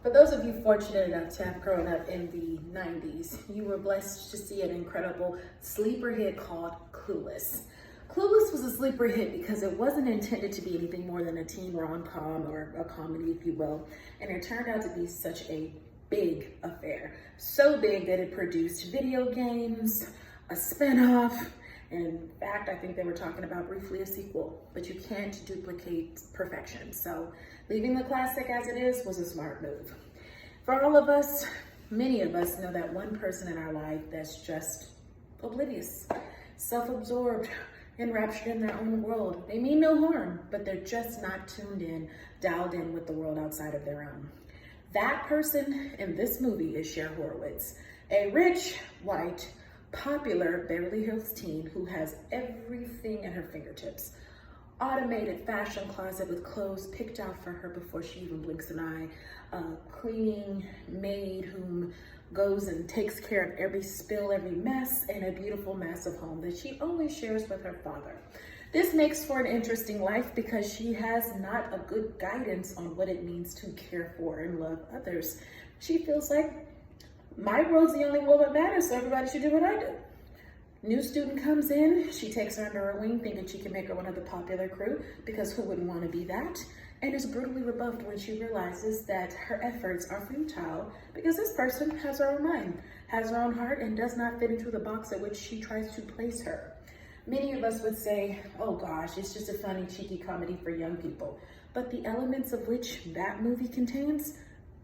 For those of you fortunate enough to have grown up in the 90s, you were blessed to see an incredible sleeper hit called Clueless. Clueless was a sleeper hit because it wasn't intended to be anything more than a teen rom-com or a comedy, if you will, and it turned out to be such a big affair. So big that it produced video games, a spinoff, and in fact, I think they were talking about briefly a sequel, but you can't duplicate perfection. So leaving the classic as it is was a smart move. For all of us, many of us know that one person in our life that's just oblivious, self-absorbed, enraptured in their own world. They mean no harm, but they're just not tuned in, dialed in with the world outside of their own. That person in this movie is Cher Horowitz, a rich, white, popular Beverly Hills teen who has everything at her fingertips. Automated fashion closet with clothes picked out for her before she even blinks an eye. A cleaning maid whom goes and takes care of every spill, every mess, and a beautiful massive home that she only shares with her father. This makes for an interesting life because she has not a good guidance on what it means to care for and love others. She feels like, my world's the only world that matters, so everybody should do what I do. New student comes in, she takes her under her wing thinking she can make her one of the popular crew, because who wouldn't want to be that? And is brutally rebuffed when she realizes that her efforts are futile because this person has her own mind, has her own heart, and does not fit into the box at which she tries to place her. Many of us would say, oh gosh, it's just a funny, cheeky comedy for young people. But the elements of which that movie contains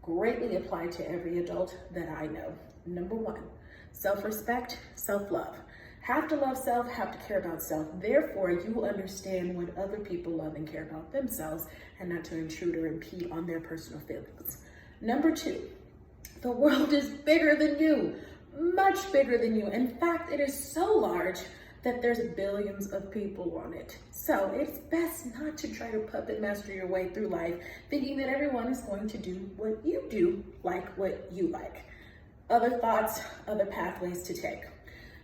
greatly apply to every adult that I know. Number one, self-respect, self-love. Have to love self, have to care about self. Therefore, you will understand when other people love and care about themselves and not to intrude or impede on their personal feelings. Number two, the world is bigger than you, much bigger than you. In fact, it is so large that there's billions of people on it. So it's best not to try to puppet master your way through life thinking that everyone is going to do what you do, like what you like. Other thoughts, other pathways to take.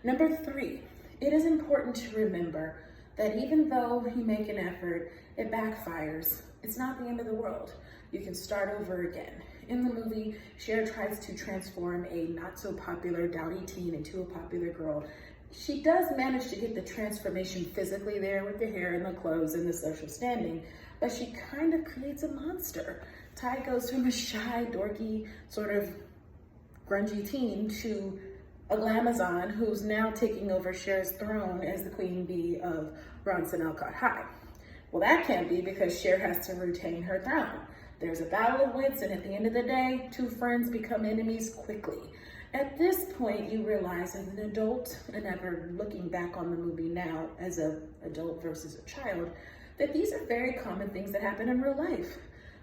Number three, it is important to remember that even though you make an effort, it backfires. It's not the end of the world. You can start over again. In the movie, Cher tries to transform a not so popular dowdy teen into a popular girl. She does manage to get the transformation physically there with the hair and the clothes and the social standing, but she kind of creates a monster. Ty goes from a shy, dorky, sort of grungy teen to a glamazon who's now taking over Cher's throne as the queen bee of Bronson Alcott High. Well, that can't be because Cher has to retain her throne. There's a battle of wits, and at the end of the day, two friends become enemies quickly. At this point, you realize as an adult, and ever looking back on the movie now as an adult versus a child, that these are very common things that happen in real life.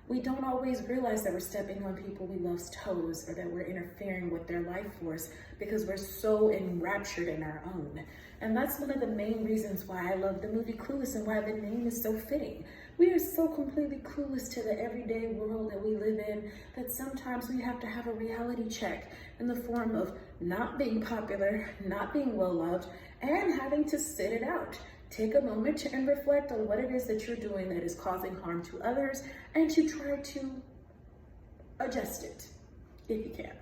We don't always realize that we're stepping on people we love's toes or that we're interfering with their life force because we're so enraptured in our own. And that's one of the main reasons why I love the movie Clueless and why the name is so fitting. We are so completely clueless to the everyday world that we live in that sometimes we have to have a reality check in the form of not being popular, not being well-loved, and having to sit it out. Take a moment and reflect on what it is that you're doing that is causing harm to others and to try to adjust it if you can.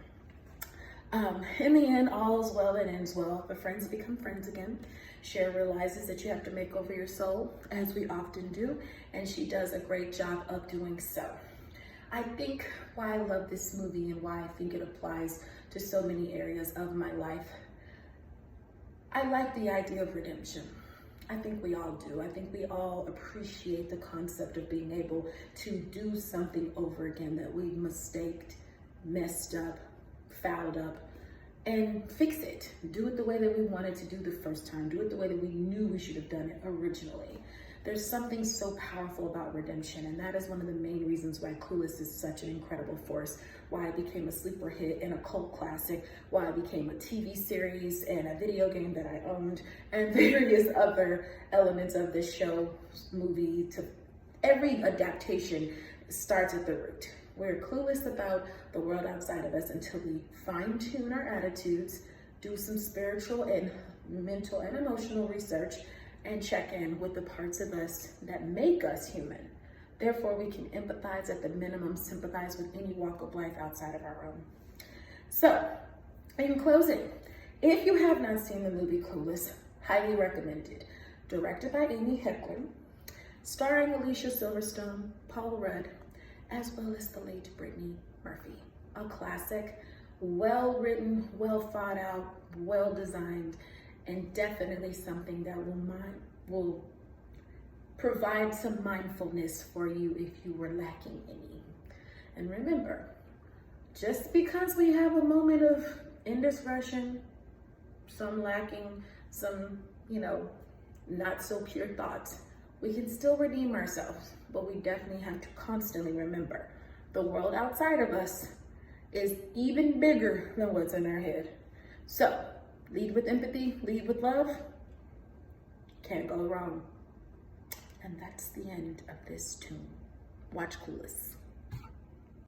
In the end, all's well that ends well. The friends become friends again. Cher realizes that you have to make over your soul, as we often do, and she does a great job of doing so. I think why I love this movie and why I think it applies to so many areas of my life, I like the idea of redemption. I think we all do. I think we all appreciate the concept of being able to do something over again that we mistaked, messed up, fouled up, and fix it. Do it the way that we wanted to do the first time. Do it the way that we knew we should have done it originally. There's something so powerful about redemption, and that is one of the main reasons why Clueless is such an incredible force, why it became a sleeper hit and a cult classic, why it became a TV series and a video game that I owned, and various other elements of this show, movie, to every adaptation starts at the root. We're clueless about the world outside of us until we fine-tune our attitudes, do some spiritual and mental and emotional research, and check in with the parts of us that make us human, Therefore, we can empathize, at the minimum, sympathize with any walk of life outside of our own. So, in closing, if you have not seen the movie Clueless, highly recommended. Directed by Amy Heckerling, starring Alicia Silverstone, Paul Rudd, as well as the late Brittany Murphy. A classic, well written, well thought out, well designed, and definitely something that will provide some mindfulness for you if you were lacking any. And remember, just because we have a moment of indiscretion, some lacking, some, not so pure thoughts, we can still redeem ourselves, but we definitely have to constantly remember the world outside of us is even bigger than what's in our head. So lead with empathy, lead with love. Can't go wrong. And that's the end of this tune. Watch Clueless.